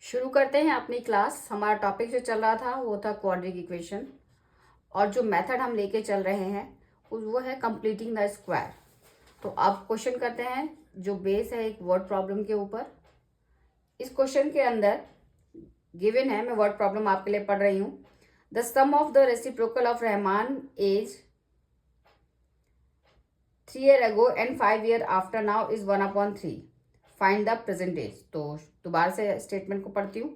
शुरू करते हैं अपनी क्लास। हमारा टॉपिक जो चल रहा था वो था क्वाड्रिक इक्वेशन, और जो मेथड हम लेके चल रहे हैं वो है कंप्लीटिंग द स्क्वायर। तो अब क्वेश्चन करते हैं जो बेस है एक वर्ड प्रॉब्लम के ऊपर। इस क्वेश्चन के अंदर गिवन है, मैं वर्ड प्रॉब्लम आपके लिए पढ़ रही हूँ। The sum of the reciprocal of Rahman as 3 years ago and 5 years after now is 1/3. Find the present age. तो दोबारा से स्टेटमेंट को पढ़ती हूँ।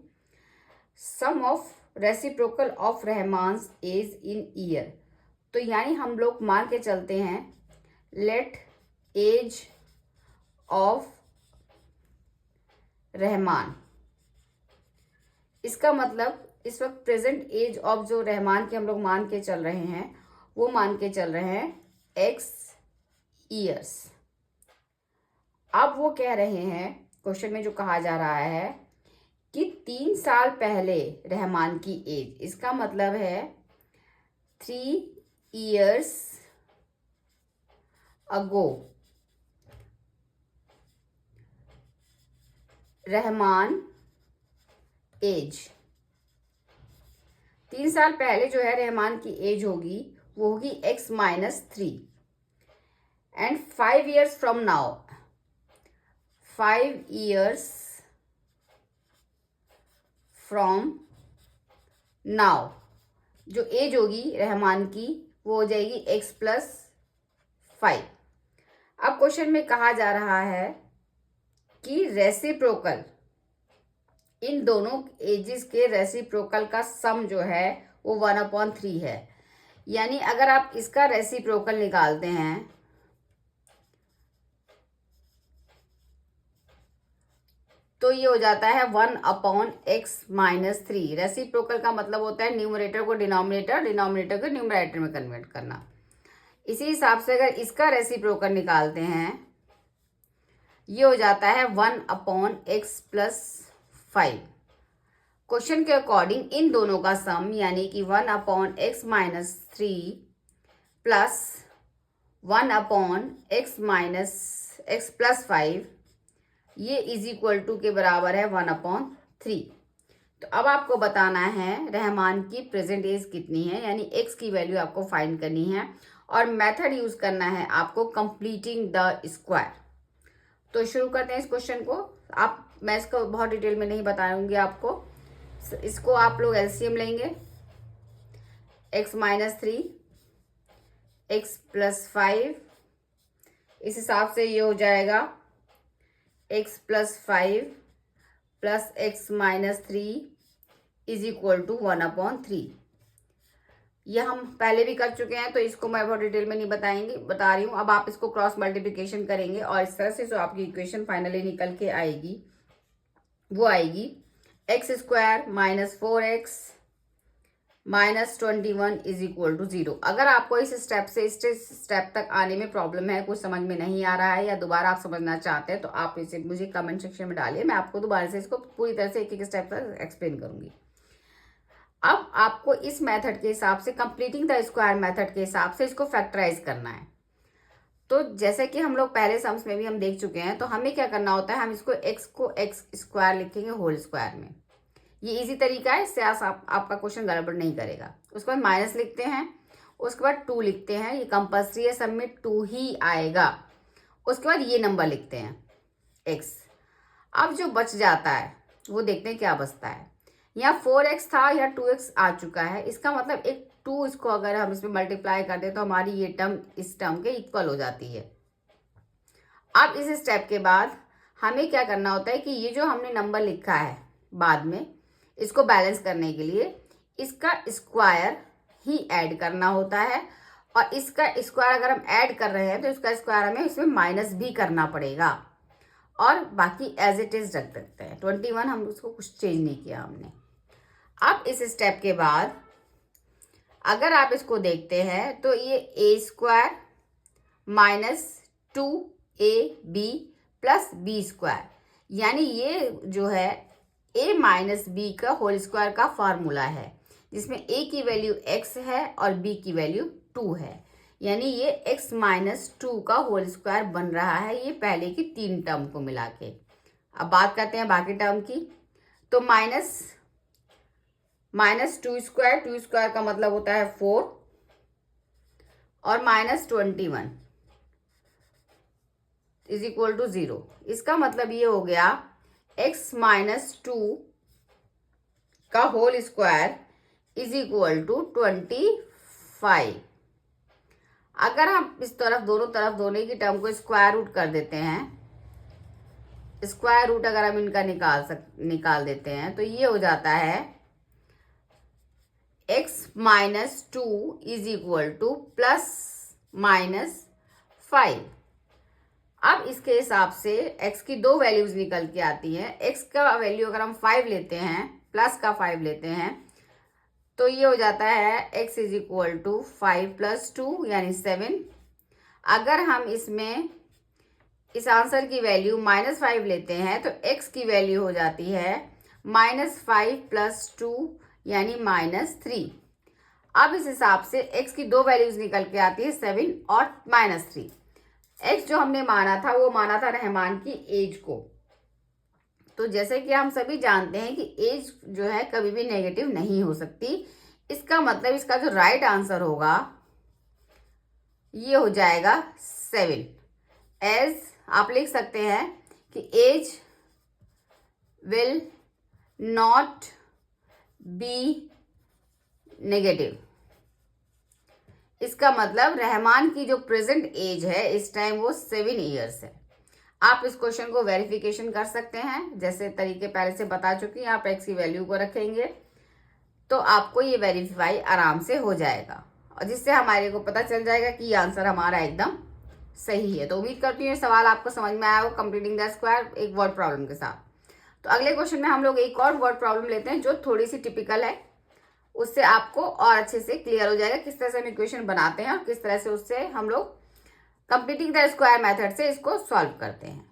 Sum of reciprocal of Rahman's age in year. तो यानी हम लोग मान के चलते हैं लेट एज ऑफ रहमान, इसका मतलब इस वक्त प्रेजेंट एज ऑफ जो रहमान के हम लोग मान के चल रहे हैं वो मान के चल रहे हैं x ईयर्स। अब वो कह रहे हैं, क्वेश्चन में जो कहा जा रहा है कि 3 साल पहले रहमान की एज, इसका मतलब है 3 years अगो रहमान एज, 3 साल पहले जो है रहमान की एज होगी वो होगी x-3 and 5 years from now, 5 years from now जो एज होगी रहमान की वो हो जाएगी x+5। अब क्वेश्चन में कहा जा रहा है कि रेसिप्रोकल, इन दोनों एजेस के रेसिप्रोकल का सम जो है वो 1/3 है। यानी अगर आप इसका रेसिप्रोकल निकालते हैं तो ये हो जाता है 1/x-3। रेसिप्रोकल का मतलब होता है न्यूमरेटर को डिनोमिनेटर, डिनोमिनेटर को न्यूमरेटर में कन्वर्ट करना। इसी हिसाब से अगर इसका रेसिप्रोकल निकालते हैं ये हो जाता है 1/x+5। क्वेश्चन के अकॉर्डिंग इन दोनों का सम यानी कि 1/x-3 प्लस 1/x+5 ये इज इक्वल टू के बराबर है 1/3। तो अब आपको बताना है रहमान की प्रेजेंट एज कितनी है, यानी x की वैल्यू आपको फाइंड करनी है और मेथड यूज करना है आपको कंप्लीटिंग द स्क्वायर। तो शुरू करते हैं इस क्वेश्चन को। मैं इसको बहुत डिटेल में नहीं बताऊंगी आपको। इसको आप लोग एलसीएम लेंगे, x-3 x+5, इस हिसाब से ये हो जाएगा x+5 plus x-3 is equal to 1/3। ये हम पहले भी कर चुके हैं तो इसको मैं बहुत डिटेल में नहीं बता रही हूँ। अब आप इसको क्रॉस मल्टीप्लिकेशन करेंगे और इस तरह से जो आपकी इक्वेशन फाइनली निकल के आएगी वो आएगी x² - 4x - 21 is equal to 0। अगर आपको इस स्टेप से इस स्टेप तक आने में प्रॉब्लम है, कुछ समझ में नहीं आ रहा है या दोबारा आप समझना चाहते हैं तो आप इसे मुझे कमेंट सेक्शन में डालिए, मैं आपको दोबारा से इसको पूरी तरह से एक एक स्टेप तक एक्सप्लेन करूंगी। अब आपको इस मेथड के हिसाब से, कंप्लीटिंग द स्क्वायर मेथड के हिसाब से इसको फैक्टराइज करना है। तो जैसे कि हम लोग पहले सम्स में भी हम देख चुके हैं, तो हमें क्या करना होता है, हम इसको x को x² लिखेंगे होल स्क्वायर में। ये इजी तरीका है, इससे आपका क्वेश्चन गड़बड़ नहीं करेगा। उसके बाद माइनस लिखते हैं, उसके बाद 2 लिखते हैं, ये कंपल्सरी है, सब में 2 ही आएगा। उसके बाद ये नंबर लिखते हैं x। अब जो बच जाता है वो देखते हैं क्या बचता है। यहाँ 4x था, यहाँ 2x आ चुका है, इसका मतलब एक 2 इसको अगर हम इसमें मल्टीप्लाई कर दें तो हमारी ये टर्म इस टर्म के इक्वल हो जाती है। अब इस स्टेप के बाद हमें क्या करना होता है कि ये जो हमने नंबर लिखा है बाद में, इसको बैलेंस करने के लिए इसका स्क्वायर ही ऐड करना होता है। और इसका स्क्वायर अगर हम ऐड कर रहे हैं तो इसका स्क्वायर हमें इसमें माइनस भी करना पड़ेगा और बाकी एज इट इज रख सकते हैं। 21 हम उसको कुछ चेंज नहीं किया हमने। अब इस स्टेप के बाद अगर आप इसको देखते हैं तो ये a² - 2ab प्लस b², यानी ये जो है a - b का होल स्क्वायर का फार्मूला है, जिसमें a की वैल्यू x है और b की वैल्यू 2 है। यानी ये x - 2 का होल स्क्वायर बन रहा है, ये पहले की 3 टर्म को मिला के। अब बात करते हैं बाकी टर्म की। तो -2 स्क्वायर का मतलब होता है 4 और -21 इज इक्वल टू 0। इसका मतलब ये हो गया x - 2 का whole square is equal to 25। अगर हम इस तरफ दोनों की टर्म को स्क्वायर रूट कर देते हैं, स्क्वायर रूट अगर हम इनका निकाल देते हैं तो ये हो जाता है x - 2 इज इक्वल टू ±5। अब इसके हिसाब से x की दो वैल्यूज निकल के आती हैं। x का वैल्यू अगर हम 5 लेते हैं, प्लस का 5 लेते हैं, तो ये हो जाता है x इज इक्वल टू 5 + 2 यानी 7। अगर हम इसमें इस आंसर की वैल्यू -5 लेते हैं तो x की वैल्यू हो जाती है -5 + 2 यानी -3। अब इस हिसाब से x की दो वैल्यूज निकल के आती है 7 और -3। x जो हमने माना था वो माना था रहमान की एज को। तो जैसे कि हम सभी जानते हैं कि एज जो है कभी भी नेगेटिव नहीं हो सकती। इसका मतलब इसका जो राइट आंसर होगा ये हो जाएगा 7। एज आप लिख सकते हैं कि as will not be negative. इसका मतलब रहमान की जो प्रेजेंट एज है इस टाइम वो 7 ईयर्स है। आप इस क्वेश्चन को वेरिफिकेशन कर सकते हैं, जैसे तरीके पहले से बता चुकी हैं। आप x की वैल्यू को रखेंगे तो आपको ये वेरीफाई आराम से हो जाएगा और जिससे हमारे को पता चल जाएगा कि ये आंसर हमारा एकदम सही है। तो उम्मीद करती हूँ ये सवाल आपको समझ में आया हो, कंप्लीटिंग द स्क्वायर एक वर्ड प्रॉब्लम के साथ। तो अगले क्वेश्चन में हम लोग एक और वर्ड प्रॉब्लम लेते हैं जो थोड़ी सी टिपिकल है, उससे आपको और अच्छे से क्लियर हो जाएगा किस तरह से हम इक्वेशन बनाते हैं और किस तरह से उससे हम लोग कंप्लीटिंग द स्क्वायर मेथड से इसको सॉल्व करते हैं।